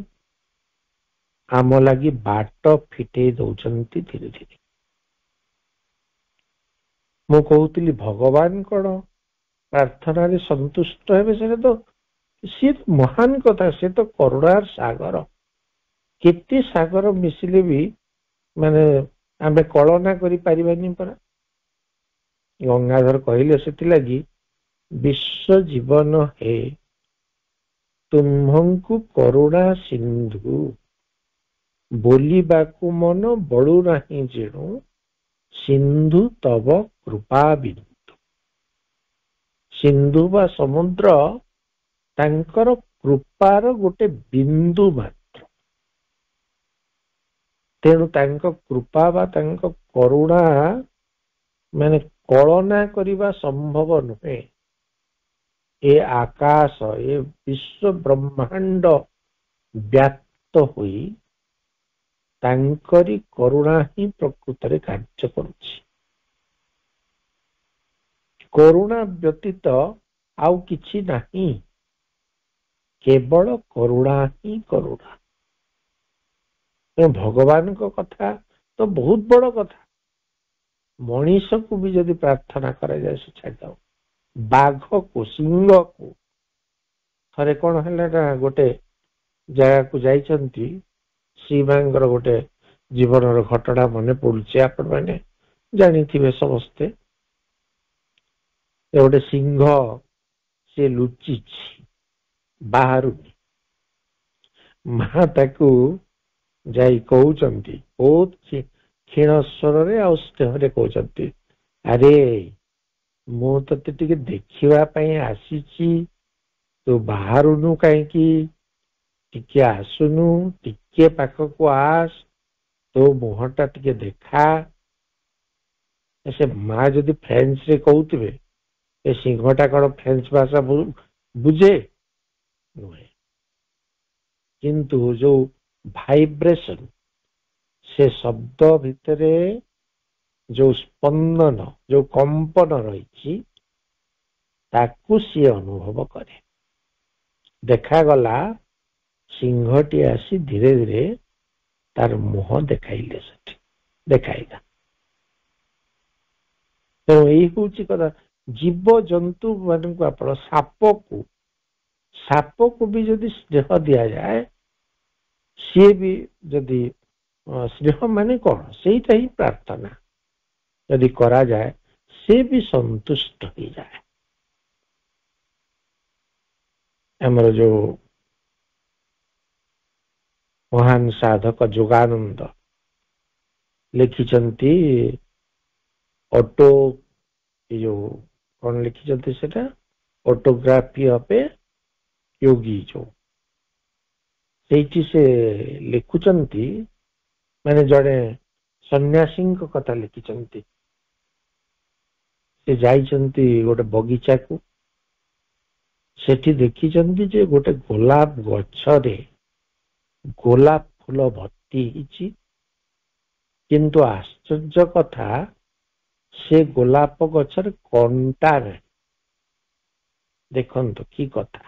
ଆମ ଲାଗି ବାଟ ଫିଟେଇ ଦଉଛନ୍ତି ଧୀରେ ଧୀରେ। ମୁଁ କହୁଥିଲି ଭଗବାନ କଣ ପ୍ରାର୍ଥନାରେ ସନ୍ତୁଷ୍ଟ ହେବେ? ସେଟା ତ ସିଏ ମହାନ କଥା, ସେ ତ କରୁଣାର ସାଗର। କେତେ ସାଗର ମିଶିଲେ ବି ମାନେ ଆମେ କଳନା କରିପାରିବାନି ପରା। ଗଙ୍ଗାଧର କହିଲେ ସେଥିଲାଗି ବିଶ୍ୱ ଜୀବନ ହେ ତୁମ୍ଭଙ୍କୁ କରୁଣା ସିନ୍ଧୁ, ବୋଲିବାକୁ ମନ ବଳୁ ନାହିଁ ଯେଣୁ ସିନ୍ଧୁ ତବ କୃପା ବିନ୍ଦୁ। ସିନ୍ଧୁ ବା ସମୁଦ୍ର ତାଙ୍କର କୃପାର ଗୋଟେ ବିନ୍ଦୁ ମାତ୍ର। ତେଣୁ ତାଙ୍କ କୃପା ବା ତାଙ୍କ କରୁଣା ମାନେ କଳନା କରିବା ସମ୍ଭବ ନୁହେଁ। ଏ ଆକାଶ, ଏ ବିଶ୍ୱ ବ୍ରହ୍ମାଣ୍ଡ ବ୍ୟାପ୍ତ ହୋଇ ତାଙ୍କରି କରୁଣା ହିଁ ପ୍ରକୃତରେ କାର୍ଯ୍ୟ କରୁଛି। କରୁଣା ବ୍ୟତୀତ ଆଉ କିଛି ନାହିଁ, କେବଳ କରୁଣା ହିଁ କରୁଣା। ଭଗବାନଙ୍କ କଥା ତ ବହୁତ ବଡ କଥା। ମଣିଷକୁ ବି ଯଦି ପ୍ରାର୍ଥନା କରାଯାଏ ସେ ଛାଡ଼ିଦବ। ବାଘକୁ, ସିଂହକୁ, ଥରେ କଣ ହେଲା ନା ଗୋଟେ ଜାଗାକୁ ଯାଇଛନ୍ତି, ଶ୍ରୀମାଙ୍କର ଗୋଟେ ଜୀବନର ଘଟଣା ମନେ ପଡୁଛି, ଆପଣ ମାନେ ଜାଣିଥିବେ ସମସ୍ତେ। ଗୋଟେ ସିଂହ ସେ ଲୁଚିଛି, ବାହାରୁନି। ମା ତାକୁ ଯାଇ କହୁଛନ୍ତି, ବହୁତ କ୍ଷୀଣ ସ୍ୱରରେ ଆଉ ସ୍ନେହରେ କହୁଛନ୍ତି, ଆରେ ମୁଁ ତତେ ଟିକେ ଦେଖିବା ପାଇଁ ଆସିଛି, ତୁ ବାହାରୁନୁ କାହିଁକି? ଟିକେ ଆସୁନୁ, ଟିକେ ପାଖକୁ ଆସ, ତୋ ମୁହଁ ଟା ଟିକେ ଦେଖା। ସେ ମା ଯଦି ଫ୍ରେଞ୍ଚ ରେ କହୁଥିବେ, ଏ ସିଂହଟା କଣ ଫ୍ରେଞ୍ଚ ଭାଷା ବୁଝେ? ନୁହେଁ। କିନ୍ତୁ ଯୋଉ ଭାଇବ୍ରେସନ, ସେ ଶବ୍ଦ ଭିତରେ ଯୋଉ ସ୍ପନ୍ଦନ, ଯୋଉ କମ୍ପନ ରହିଛି, ତାକୁ ସିଏ ଅନୁଭବ କରେ। ଦେଖାଗଲା ସିଂହଟି ଆସି ଧୀରେ ଧୀରେ ତାର ମୁହଁ ଦେଖାଇଲେ, ସେଠି ଦେଖାଇଲା। ତେଣୁ ଏଇ ହଉଛି କଥା। ଜୀବଜନ୍ତୁ ମାନଙ୍କୁ ଆପଣ ସାପକୁ ବି ଯଦି ସ୍ନେହ ଦିଆଯାଏ, ସିଏ ବି ଯଦି ସ୍ନେହ ମାନେ କଣ? ସେଇଟା ହିଁ ପ୍ରାର୍ଥନା। ଯଦି କରାଯାଏ ସେ ବି ସନ୍ତୁଷ୍ଟ ହେଇଯାଏ। ଆମର ଯୋଉ ମହାନ ସାଧକ ଯୋଗାନନ୍ଦ ଲେଖିଛନ୍ତି ଅଟୋ, ଏ ଯୋଉ କଣ ଲେଖିଛନ୍ତି ସେଟା, ଅଟୋଗ୍ରାଫି ଅଫ୍ ଏ ଯୋଗୀ। ଯୋଉ ସେଇଠି ସେ ଲେଖୁଛନ୍ତି, ମାନେ ଜଣେ ସନ୍ନ୍ୟାସୀଙ୍କ କଥା ଲେଖିଛନ୍ତି। ସେ ଯାଇଛନ୍ତି ଗୋଟେ ବଗିଚାକୁ, ସେଠି ଦେଖିଛନ୍ତି ଯେ ଗୋଟେ ଗୋଲାପ ଗଛରେ ଗୋଲାପ ଫୁଲ ଭର୍ତ୍ତି ହେଇଛି, କିନ୍ତୁ ଆଶ୍ଚର୍ଯ୍ୟ କଥା, ସେ ଗୋଲାପ ଗଛରେ କଣ୍ଟା ନାହିଁ। ଦେଖନ୍ତୁ କି କଥା।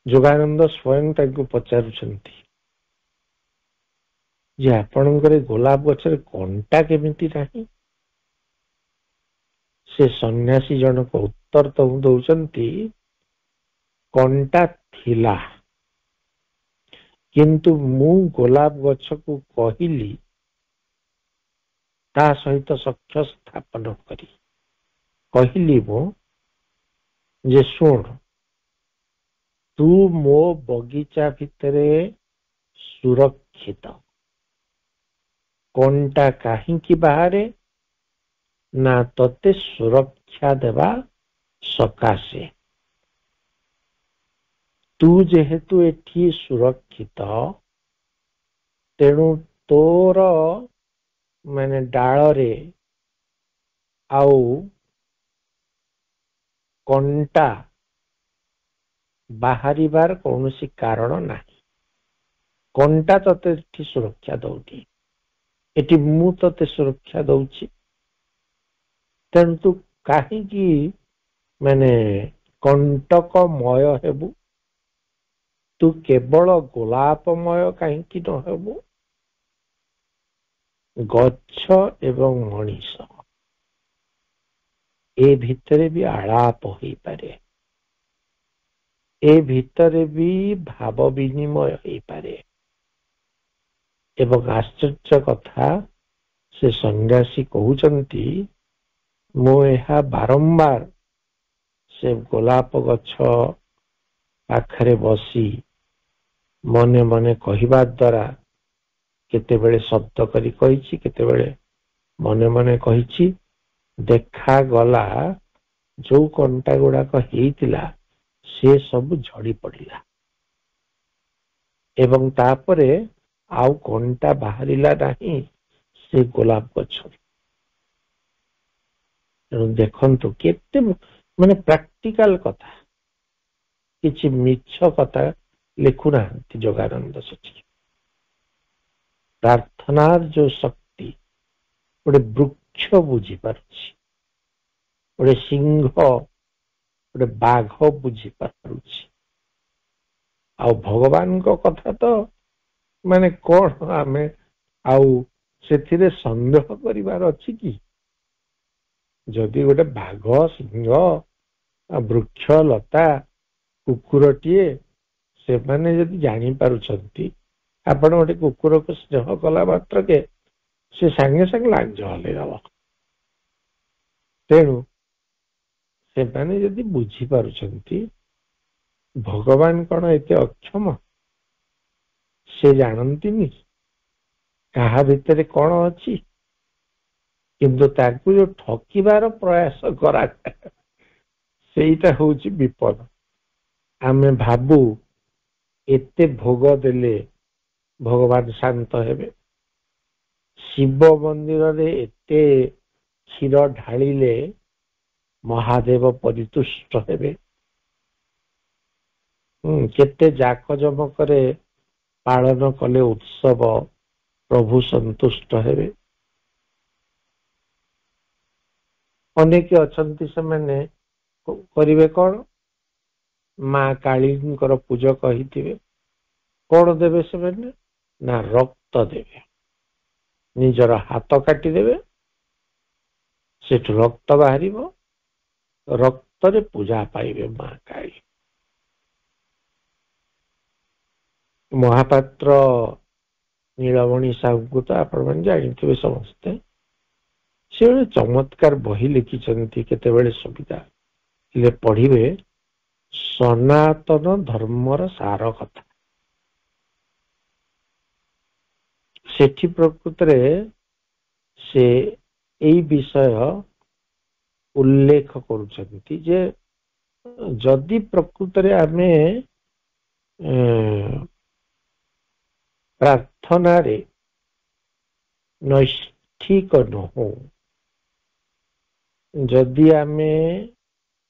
ଯୋଗାନନ୍ଦ ସ୍ୱୟଂ ତାଙ୍କୁ ପଚାରୁଛନ୍ତି ଯେ ଆପଣଙ୍କର ଗୋଲାପ ଗଛରେ କଣ୍ଟା କେମିତି ନାହିଁ? ସେ ସନ୍ନ୍ୟାସୀ ଜଣକ ଉତ୍ତର ତ ଦଉଛନ୍ତି, କଣ୍ଟା ଥିଲା, କିନ୍ତୁ ମୁଁ ଗୋଲାପ ଗଛକୁ କହିଲି ତା ସହିତ ସଖ୍ୟ ସ୍ଥାପନ କରି, କହିଲି ମୁଁ ଯେ ଶୁଣ, ତୁ ମୋ ବଗିଚା ଭିତରେ ସୁରକ୍ଷିତ। କଣ୍ଟା କାହିଁକି ବାହାରେ? ନା ତତେ ସୁରକ୍ଷା ଦେବା ସକାଶେ। ତୁ ଯେହେତୁ ଏଠି ସୁରକ୍ଷିତ, ତେଣୁ ତୋର ମାନେ ଡାଳରେ आउ कंटा बाहरिबार कौनसी कारण नाही। कंटा तते एठी सुरक्षा दउटी, एठी मु तते सुरक्षा दउची, तेणु तू काहींकी माने कंटकमय हेबु, तू केवल गोलापमय काहींकी न हेबु। गच्छ एवं मनीष ए भितरे भी आलाप होई पारे, ए भितरे भी भाव विनिमय होई पारे। एवं आश्चर्य कथा से सन्यासी कहउचंती, मो एहा बारंबार से गोलाप गच्छ पाखरे बसी मने मने कहिबा द्वारा केतेबेले शब्द करी कहिछि, केतेबेले मने मने कहिछि। देखा गला जो कंटा गुड़ाक हेइतिला से सब झड़ी पड़िला एवं तापरे आउ कंटा बाहरिला नहीं से गोलाप गच्छ। देखंतु केते माने प्रैक्टिकल कथा, किछि मिछ कथा लिखुना जोगानंद सचिव। प्रार्थनार जो शक्ति गोटे वृक्ष बुझी पारुछि, गोटे सिंह गोटे बाघ बुझी पारुछि। आ भगवान को कथा तो माने कौन आमे आउ सेथिरे संदेह करिवार अछि कि? जदि गोटे बाघ सिंह वृक्ष लता कुकुरटीए से माने जदि जानी पारुछंती, आपण गोटे कुकुर को स्नेह कला मात्र के से संगे संगे लांज हलेइब। तेणु से माने जदि बुझी पारुछंती भगवान कौन एते अक्षम, से जानंतीनी कहा भितरे कौन अछि, किंतु ताकू जो ठकिबार प्रयास करा सेईटा होउची विपद। आमे भाबू एते भोग देले भगवान शांत हेबे, शिव मंदिर रे एते क्षीर ढालिले महादेव परितुष्ट हेबे, केते जाक जमकरे पालन कले उत्सव प्रभु संतुष्ट हेबे। अनेक अछंती से मैंने करिवे कौन, माँ कालींकर पूजक हिथिबे, कौन देवे से मैंने ना रक्त देवे, निजर हाथ काटी देवे, सेठ रक्त बाहरिबो, रक्त रे पूजा पाइबे माँ काली। महापात्र नीलमणि साहू को तो आपण मैंने जानते समस्ते, से चमत्कार बही लिखिंट केतेबेले सुविधा ले पढ़िबे, सनातन धर्मर सार कथा। सेठी प्रकृत रे से एई विषय उल्लेख करुछंती जे जदि प्रकृत रे आमे प्रार्थना रे नैष्ठिक नहु, जदि आमे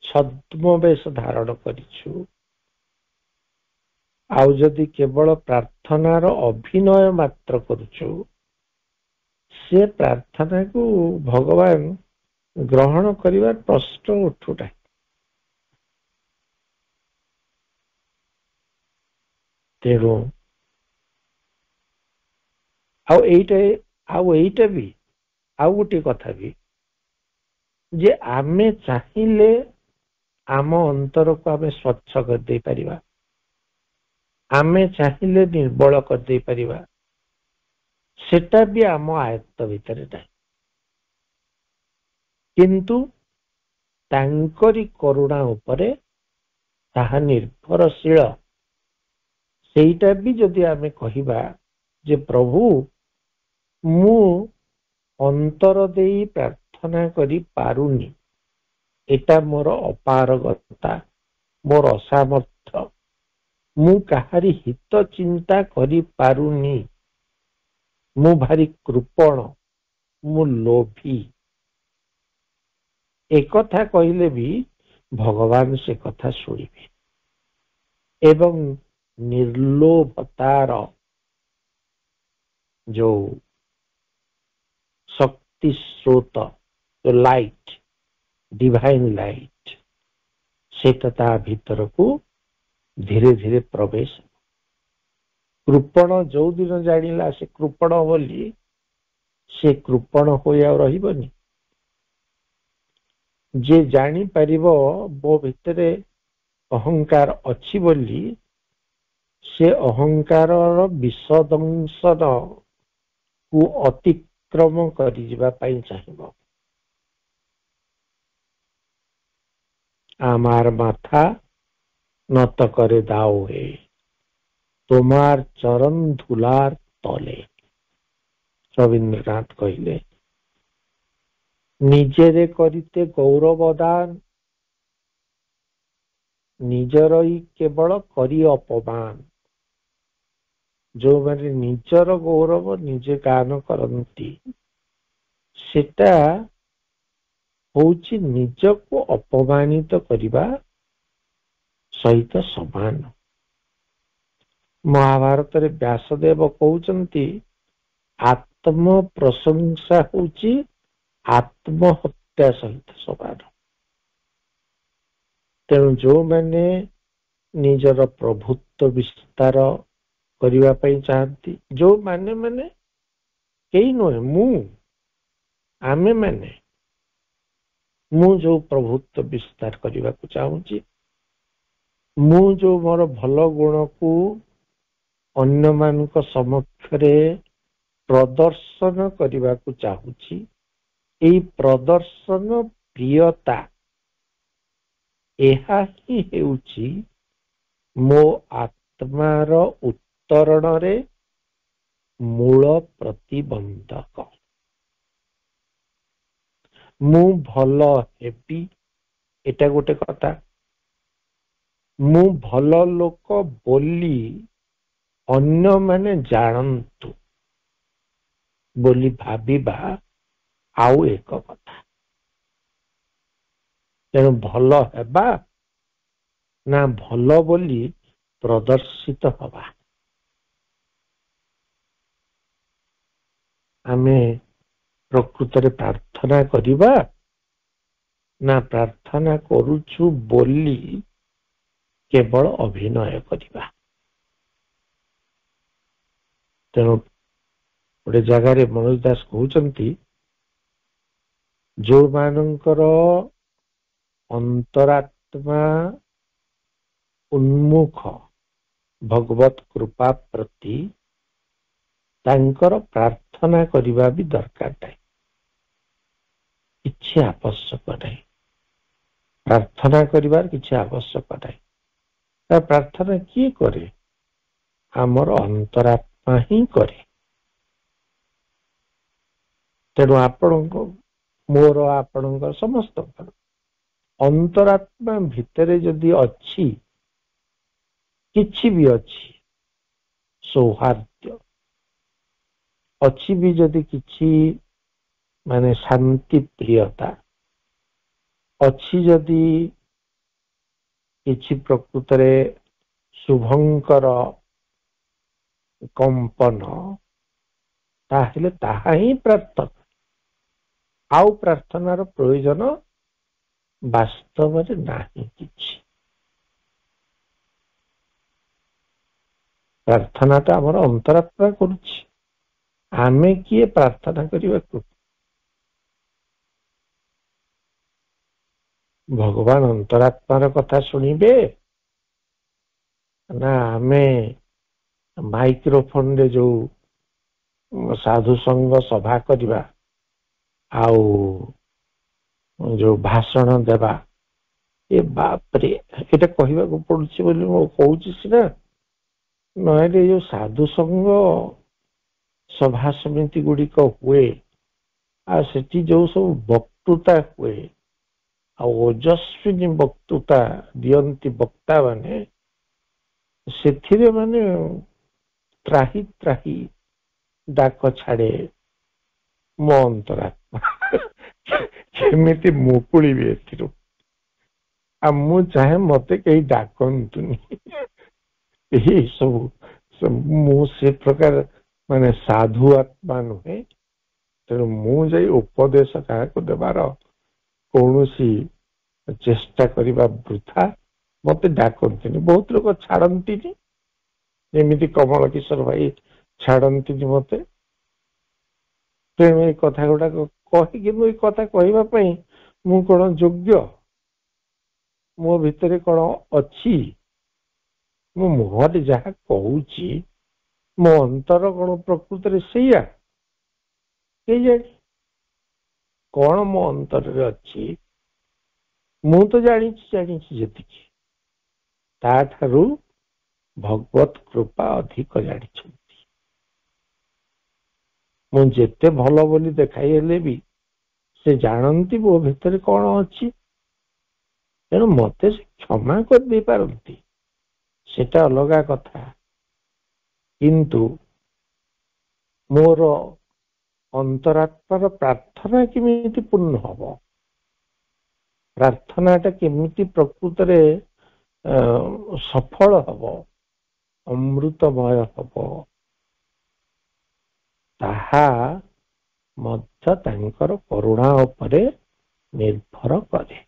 छद्मवेश धारण करिछु, आउ जदि केवल प्रार्थनार अभिनय मात्र करुछु, से प्रार्थना को भगवान ग्रहण करिवार प्रश्न उठुना। तेणु आईटा भी आउ गोटे कथा भी जे आमे चाहिए आम अंतर को आमे स्वच्छ कर दे परिबा, आमे चाहिए निर्बल कर दे परिबा, सेटा भी आम आयत्त भितर नहीं। किंतु तांकरी करुणा उपरे ताहा निर्भरशील। सेटा भी जदि आमे कहिबा जे प्रभु मु अंतर देई प्रार्थना करी पारुनी, एटा मोर अपारगता, मोर असामर्थ्य, मु काहारी हित चिंता करी पारुनी, मु भारी कृपण, मु लोभी, एकथा कहले भी भगवान से कथा शुणिबे एवं निर्लोभतार जो शक्ति स्रोत जो लाइट डिवाइन लाइट सेटा ता भीतर को धीरे धीरे प्रवेश कृपण जो दिन जानिला से कृपण बोली से कृपण होई आ रहिबनी जे जानी परिबो बो भितरे अहंकार अछि बोली से अहंकार विसदंशन को अतिक्रम करि जिबा पई चाहिबो आमार माथा নত करे दाओ हे তোমার চরণ ধুলার তলে রবীন্দ্রনাথ কহিলে নিজেরে করিতে গৌরব দান নিজরই কেবল করি অপমান जो माने निजर गौरव निजे गान करती सेटा होउची निजको अपमानित करिबा सहित समान महाभारत रे व्यासदेव कहउचंती आत्म प्रशंसा होउची आत्महत्या सहित समान तेणु जो मैंने निजर प्रभुत्व विस्तार करिवा पई चाहती जो माने माने केही नहे मु आमे माने मु जो प्रभुत्व विस्तार करिवा को चाहूची मु जो मोर भल गुण को अन्य मानक समक्ष रे प्रदर्शन करिवा को चाहूची एई प्रदर्शन प्रियता एहा ही हेउची मो आत्मार उत्तरण रे मूल प्रतिबंधक मु भल हेबी एटा गोटे कथा मु भल लोक बोली अन्य माने जानतु बोली भाबिबा आउ एक कथा तेणु भल हेबा ना भल बोली प्रदर्शित हवा आमे प्रकृत रे प्रार्थना करिबा ना प्रार्थना करूछु बोली केवल अभिनय करिबा तेणु गोटे जगार मनोज दास कहउचंती जो मानकर अंतरात्मा उन्मुख भगवत कृपा प्रति तांकर प्रार्थना करिबा भी दरकार नहीं किछि आवश्यक नहीं प्रार्थना करिबार किछि आवश्यक नहीं प्रार्थना किए करे हमर अंतरात्मा ही करे तेणु आपण मोर आपण समस्त अंतरात्मा भितरे जदि अच्छी किछि भी अच्छी सौहार्द्य अच्छी भी जदि किछि माने शांति प्रियता अच्छी जदि किछि प्रकृत रे शुभंकर कंपन ताहले ताहा ही प्रार्थना आउ प्रार्थनार प्रयोजन वास्तव में नहीं किछि प्रार्थना तो आमर अंतरात्मा करुछि आमे किए प्रार्थना करिबा भगवान अंतरात्मार कथा शुणिबे ना आमे माइक्रोफोन रे जो साधु संग सभा करिबा आउ जो भाषण देबा ए बाप रे एटा कहिबा को पडुछि बोली मो कहूछि सिना नहे जो साधु संग सभा समिति गुड़िक हुए आ सेठी जो सब वक्तृता हुए आ ओजस्विनी वक्तृता दियंती वक्ता माने सेथिरे माने त्राही त्राही डाक छाड़े मो अंतरात्मा କେମିତି ମୁକୁଳିବି ଏଥିରୁ। ଆଉ ମୁଁ ଚାହେଁ ମତେ କେହି ଡାକନ୍ତୁନି। ଏହି ସବୁ ମୁଁ ସେ ପ୍ରକାର ମାନେ ସାଧୁ ଆତ୍ମା ନୁହେଁ। ତେଣୁ ମୁଁ ଯାଇ ଉପଦେଶ କାହାକୁ ଦେବାର କୌଣସି ଚେଷ୍ଟା କରିବା ବୃଥା। ମତେ ଡାକନ୍ତିନି। ବହୁତ ଲୋକ ଛାଡନ୍ତିନି, ଯେମିତି କମଳ କିଶୋର ଭାଇ ଛାଡନ୍ତିନି ମତେ। ତେଣୁ ଏଇ କଥା ଗୁଡାକ କହିକି ମୁଁ ଏଇ କଥା କହିବା ପାଇଁ ମୁଁ କଣ ଯୋଗ୍ୟ? ମୋ ଭିତରେ କଣ ଅଛି? ମୁଁ ମୁହଁରେ ଯାହା କହୁଛି ମୋ ଅନ୍ତର କଣ ପ୍ରକୃତରେ ସେଇଆ? କେଜାଣି କଣ ମୋ ଅନ୍ତରରେ ଅଛି? ମୁଁ ତ ଜାଣିଛି ଯେତିକି, ତାଠାରୁ ଭଗବତ କୃପା ଅଧିକ ଜାଣିଛନ୍ତି। ମୁଁ ଯେତେ ଭଲ ବୋଲି ଦେଖାଇ ହେଲେ ବି ସେ ଜାଣନ୍ତି ମୋ ଭିତରେ କଣ ଅଛି। ତେଣୁ ମତେ ସେ କ୍ଷମା କରିଦେଇ ପାରନ୍ତି, ସେଟା ଅଲଗା କଥା। କିନ୍ତୁ ମୋର ଅନ୍ତରାତ୍ମାର ପ୍ରାର୍ଥନା କେମିତି ପୂର୍ଣ୍ଣ ହବ? ପ୍ରାର୍ଥନାଟା କେମିତି ପ୍ରକୃତରେ ସଫଳ ହବ, ଅମୃତମୟ ହବ, ତାହା ମଧ୍ୟ ତାଙ୍କର କରୁଣା ଉପରେ ନିର୍ଭର କରେ।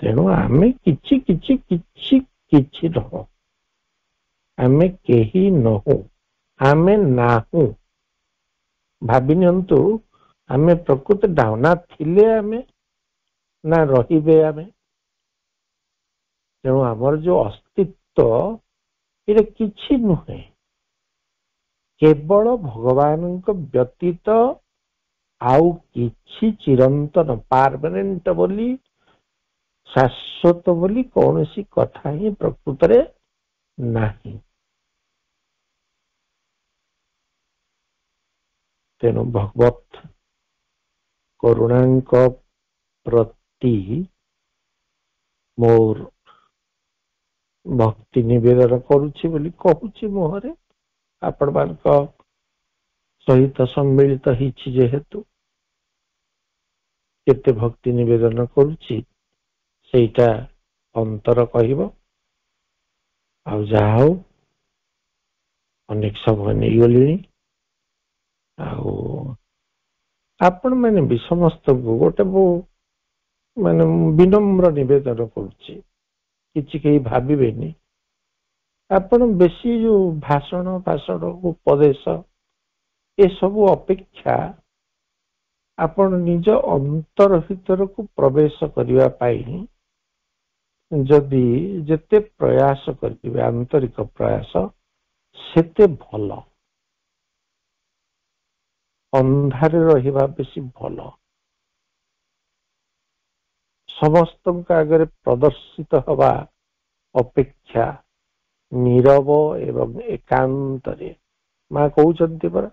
ତେଣୁ ଆମେ କିଛି ନହୁ। ଆମେ କେହି ନହୁଁ, ଆମେ ନାହୁଁ। ଭାବି ନିଅନ୍ତୁ ଆମେ ପ୍ରକୃତ ନା ଥିଲେ ଆମେ, ନା ରହିବେ ଆମେ। ତେଣୁ ଆମର ଯୋଉ ଅସ୍ତିତ୍ଵ, ଏଇଟା କିଛି ନୁହେଁ। କେବଳ ଭଗବାନଙ୍କ ବ୍ୟତୀତ ଆଉ କିଛି ଚିରନ୍ତନ ପାର୍ମାନେଣ୍ଟ ବୋଲି, ଶାଶ୍ୱତ ବୋଲି କୌଣସି କଥା ହିଁ ପ୍ରକୃତରେ ନାହିଁ। ତେଣୁ ଭଗବତ କରୁଣାଙ୍କ ପ୍ରତି ମୋର ଭକ୍ତି ନିବେଦନ କରୁଛି ବୋଲି କହୁଛି ମୁହଁରେ। ଆପଣମାନଙ୍କ ସହିତ ସମ୍ମିଳିତ ହେଇଛି ଯେହେତୁ, କେତେ ଭକ୍ତି ନିବେଦନ କରୁଛି ସେଇଟା ଅନ୍ତର କହିବ। ଆଉ ଯାହା ହଉ, ଅନେକ ସମୟ ନେଇଗଲିଣି। ଆଉ ଆପଣ ମାନେ ବି ସମସ୍ତଙ୍କୁ ଗୋଟେ ମାନେ ବିନମ୍ର ନିବେଦନ କରୁଛି, କିଛି କେହି ଭାବିବେନି। ଆପଣ ବେଶୀ ଯୋଉ ଭାଷଣ ଉପଦେଶ ଏସବୁ ଅପେକ୍ଷା ଆପଣ ନିଜ ଅନ୍ତର ଭିତରକୁ ପ୍ରବେଶ କରିବା ପାଇଁ ଯଦି ଯେତେ ପ୍ରୟାସ କରିବେ, ଆନ୍ତରିକ ପ୍ରୟାସ, ସେତେ ଭଲ। ଅନ୍ଧାରେ ରହିବା ବେଶୀ ଭଲ। ସମସ୍ତଙ୍କ ଆଗରେ ପ୍ରଦର୍ଶିତ ହେବା ଅପେକ୍ଷା ନୀରବ ଏବଂ ଏକାନ୍ତରେ, ମା କହୁଛନ୍ତି ପରା,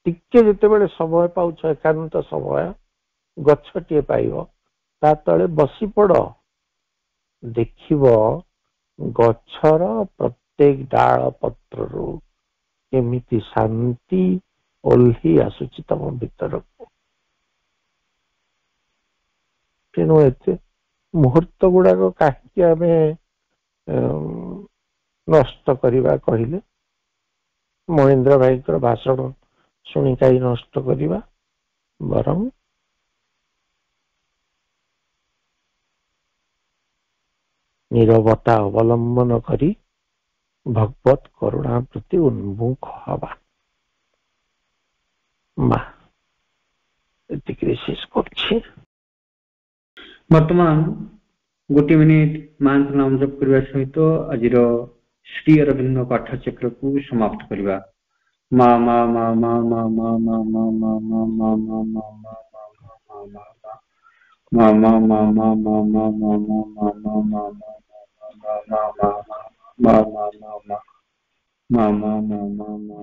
ଟିକେ ଯେତେବେଳେ ସମୟ ପାଉଛ, ଏକାନ୍ତ ସମୟ, ଗଛଟିଏ ପାଇବ, ତା ତଳେ ବସି ପଡ। ଦେଖିବ ଗଛର ପ୍ରତ୍ୟେକ ଡାଳ ପତ୍ରରୁ କେମିତି ଶାନ୍ତି ଓହ୍ଲି ଆସୁଛି ତମ ଭିତରକୁ। ତେଣୁ ଏତେ ମୁହୂର୍ତ୍ତ ଗୁଡାକ କାହିଁକି ଆମେ ନଷ୍ଟ କରିବା କହିଲେ? ମହେନ୍ଦ୍ର ଭାଇଙ୍କର ଭାଷଣ ଶୁଣି କାହିଁ ନଷ୍ଟ କରିବା? ବରଂ ନୀରବତା ଅବଲମ୍ବନ କରି ଭଗବତ କରୁଣା ପ୍ରତି ଉନ୍ମୁଖ ହବା। ମା ଏତିକିରେ ଶେଷ କରୁଛି। ବର୍ତ୍ତମାନ 1 ମିନିଟ ମାଙ୍କ ନାମ ଜପ କରିବା ସହିତ ଆଜିର ଶ୍ରୀ ଅରବିନ୍ଦ ପାଠଚକ୍ରକୁ ସମାପ୍ତ କରିବା। ମା ମା ମା ମା ମା ମା ମା ମା ମା ମା ମା ମା ମା ମା ମା